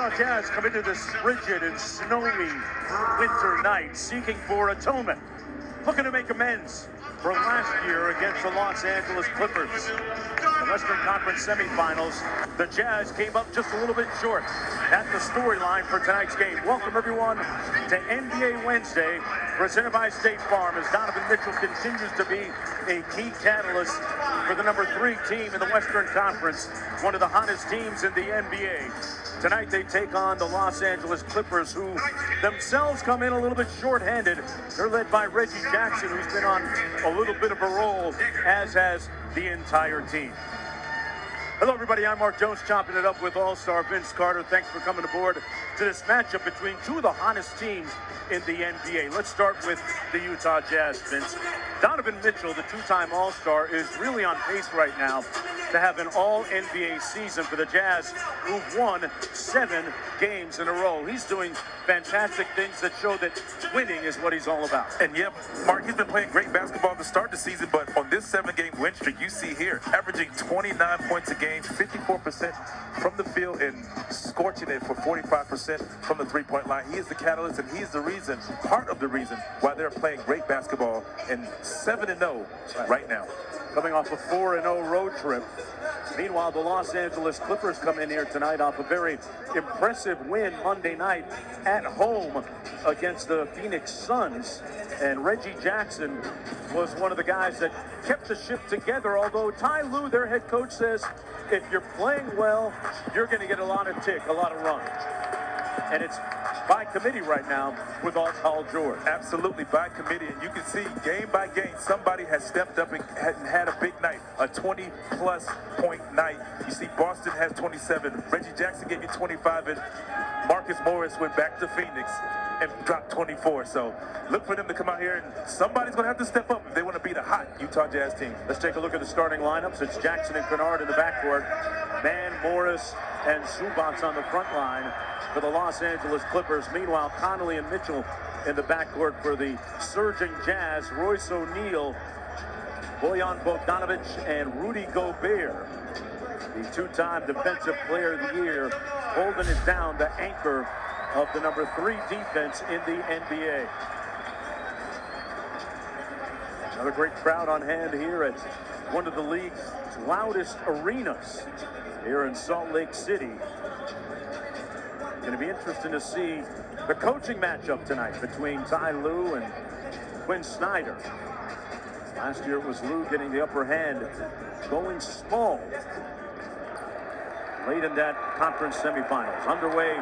Utah Jazz come into this frigid and snowy winter night seeking for atonement, looking to make amends for last year against the Los Angeles Clippers. The Western Conference semifinals, the Jazz came up just a little bit short. That's the storyline for tonight's game. Welcome everyone to NBA Wednesday, presented by State Farm, as Donovan Mitchell continues to be a key catalyst for the number 3 team in the Western Conference, one of the hottest teams in the NBA. Tonight they take on the Los Angeles Clippers, who themselves come in a little bit short-handed. They're led by Reggie Jackson, who's been on a little bit of a roll, as has the entire team. Hello everybody, I'm Mark Jones, chopping it up with All-Star Vince Carter. Thanks for coming aboard to this matchup between two of the hottest teams in the NBA. Let's start with the Utah Jazz, Vince. Donovan Mitchell, the two-time All-Star, is really on pace right now to have an all-NBA season for the Jazz, who've won 7 games in a row. He's doing fantastic things that show that winning is what he's all about. And yeah, Mark, he's been playing great basketball to start the season, but on this 7-game win streak, you see here, averaging 29 points a game, 54% from the field, and scorching it for 45% from the three-point line. He is the catalyst, and he's the reason, part of the reason, why they're playing great basketball and 7-0 right now. Coming off a 4-0 road trip. Meanwhile, the Los Angeles Clippers come in here tonight off a very impressive win Monday night at home against the Phoenix Suns. And Reggie Jackson was one of the guys that kept the ship together, although Ty Lue, their head coach, says if you're playing well, you're going to get a lot of runs. And it's by committee right now with Paul George. Absolutely by committee, and you can see game by game somebody has stepped up and had a big night, a 20-plus point night. You see Boston has 27, Reggie Jackson gave you 25, and Marcus Morris went back to Phoenix and dropped 24. So look for them to come out here, and somebody's going to have to step up if they want to beat a hot Utah Jazz team. Let's take a look at the starting lineups. It's Jackson and Kennard in the backcourt, Mann, Morris, and Zubac on the front line for the Los Angeles Clippers. Meanwhile, Connolly and Mitchell in the backcourt for the surging Jazz. Royce O'Neal, Bojan Bogdanovic, and Rudy Gobert, the two-time Defensive Player of the Year, holding it down, the anchor of the number 3 defense in the NBA. Another great crowd on hand here at one of the league's loudest arenas here in Salt Lake City. Going to be interesting to see the coaching matchup tonight between Ty Lue and Quinn Snyder. Last year it was Lue getting the upper hand, going small late in that conference semifinals. Underway